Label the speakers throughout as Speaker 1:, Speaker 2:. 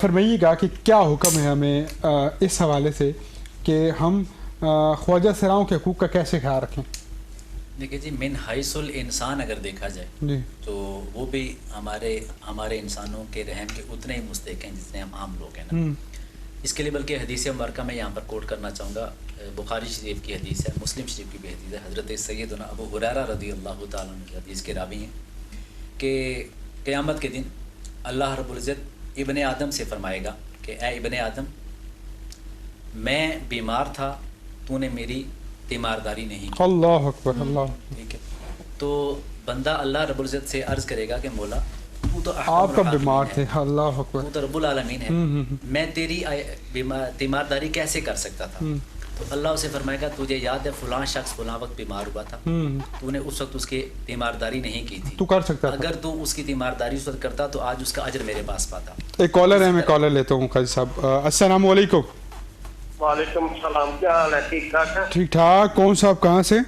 Speaker 1: فرمائیے گا کہ کیا حکم ہے ہمیں اس حوالے سے کہ ہم خواجہ سراؤں کے حقوق کا کیسے خیال رکھیں؟
Speaker 2: دیکھیے جی، من حیث الانسان اگر دیکھا جائے
Speaker 1: جی
Speaker 2: تو وہ بھی ہمارے انسانوں کے رحم کے اتنے ہی مستحق ہیں جتنے ہم عام لوگ ہیں نا۔ اس کے لیے بلکہ حدیث مبارکہ میں یہاں پر کوٹ کرنا چاہوں گا، بخاری شریف کی حدیث ہے، مسلم شریف کی بھی حدیث ہے، حضرت سیدنا ابو ہریرہ رضی اللہ تعالیٰ عنہ کی حدیث کے راوی ہیں کہ قیامت کے دن اللہ رب العزت ابن آدم سے فرمائے گا کہ اے ابن آدم، میں بیمار تھا، تو نے میری تیمارداری نہیں کی۔
Speaker 1: اللہ اکبر، اللہ
Speaker 2: ٹھیک ہے، تو بندہ اللہ رب العزت سے عرض کرے گا کہ مولا تو تو
Speaker 1: آپ کا بیمار تھے، اللہ اکبر،
Speaker 2: تو رب العالمین ہے، میں تیری تیمارداری کیسے کر سکتا تھا؟ تو اللہ اسے فرمائے گا تجھے یاد ہے فلاں شخص فلاں وقت بیمار ہوا تھا، تو نے اس وقت اس کی تیمارداری نہیں کی تھی،
Speaker 1: تو کر سکتا تھا۔
Speaker 2: اگر تو اس کی تیمارداری اس وقت کرتا تو آج اس کا اجر میرے پاس پاتا۔
Speaker 1: ایک کالر ہے، میں کالر لیتا ہوں قاضی صاحب۔ السلام علیکم۔
Speaker 3: وعلیکم السلام، کیا حال ہے؟ ٹھیک ٹھاک ہے؟
Speaker 1: ٹھیک ٹھاک۔ کون صاحب کہاں سے؟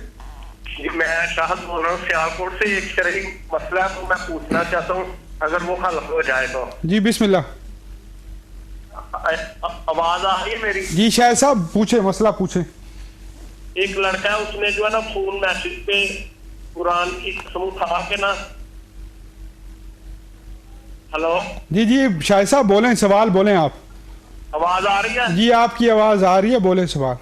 Speaker 3: جی میں شاہد بول رہا ہوں سیالکوٹ سے۔ ایک شرعی مسئلہ ہے تو میں پوچھنا چاہتا ہوں، اگر وہ حل ہو جائے تو۔
Speaker 1: جی بسم اللہ۔
Speaker 3: آواز آ رہی ہے میری؟
Speaker 1: جی شاہد صاحب پوچھیں، مسئلہ پوچھیں۔
Speaker 3: ایک لڑکا ہے، اس نے جو ہے نا فون میسج پہ قرآن کی قسم اٹھا کے نا، ہلو
Speaker 1: جی جی شاہد صاحب بولیں، سوال بولیں آپ۔
Speaker 3: آواز آ رہی ہے؟
Speaker 1: جی آپ کی آواز آ رہی ہے، بولیں سوال۔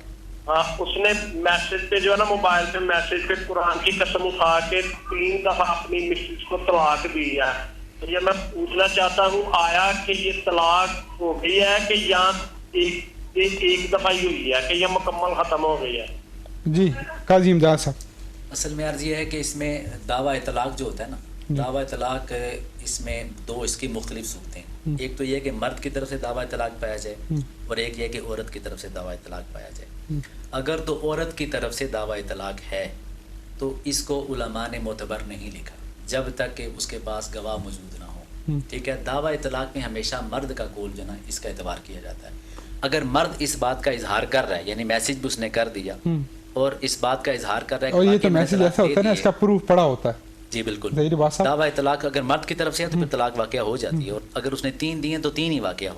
Speaker 3: ہاں، اس نے میسج پہ جو ہے نا موبائل پہ میسج پہ قرآن کی قسم اٹھا کے 3 دفعہ اپنی مسز کو طلاق دی ہے۔ تو یہ میں پوچھنا چاہتا ہوں، آیا کہ یہ طلاق ہو گئی ہے کہ یا ایک دفعہ ہی ہوئی ہے کہ یہ مکمل ختم ہو گئی ہے؟
Speaker 1: جی قاضی امداد صاحب۔
Speaker 2: اصل میں عرض یہ ہے کہ اس میں دعویٰ طلاق جو ہوتا ہے نا، دعویٰ طلاق اس میں دو اس کی مختلف صورتیں ہیں۔ ایک تو یہ کہ مرد کی طرف سے دعویٰ طلاق پایا جائے، اور ایک یہ کہ عورت کی طرف سے دعویٰ طلاق پایا جائے۔ اگر تو عورت کی طرف سے دعویٰ طلاق ہے تو اس کو علماء نے معتبر نہیں لکھا جب تک کہ اس کے پاس گواہ موجود نہ ہو۔ ٹھیک ہے، دعویٰ طلاق میں ہمیشہ مرد کا قول جو نا اس کا اعتبار کیا جاتا ہے۔ اگر مرد اس بات کا اظہار کر رہا ہے، یعنی میسج بھی اس نے کر دیا اور اس بات کا اظہار کر رہا ہے،
Speaker 1: اور یہ تو میسج ایسا ہوتا ہے نا، اس کا پروف پڑا ہوتا ہے۔
Speaker 2: جی بالکل،
Speaker 1: ظاہر بات صاحب،
Speaker 2: دعویٰ طلاق اگر مرد کی طرف سے ہے تو پھر طلاق واقع ہو جاتی ہے، اور اگر اس نے 3 دیے تو 3 ہی واقع ہو۔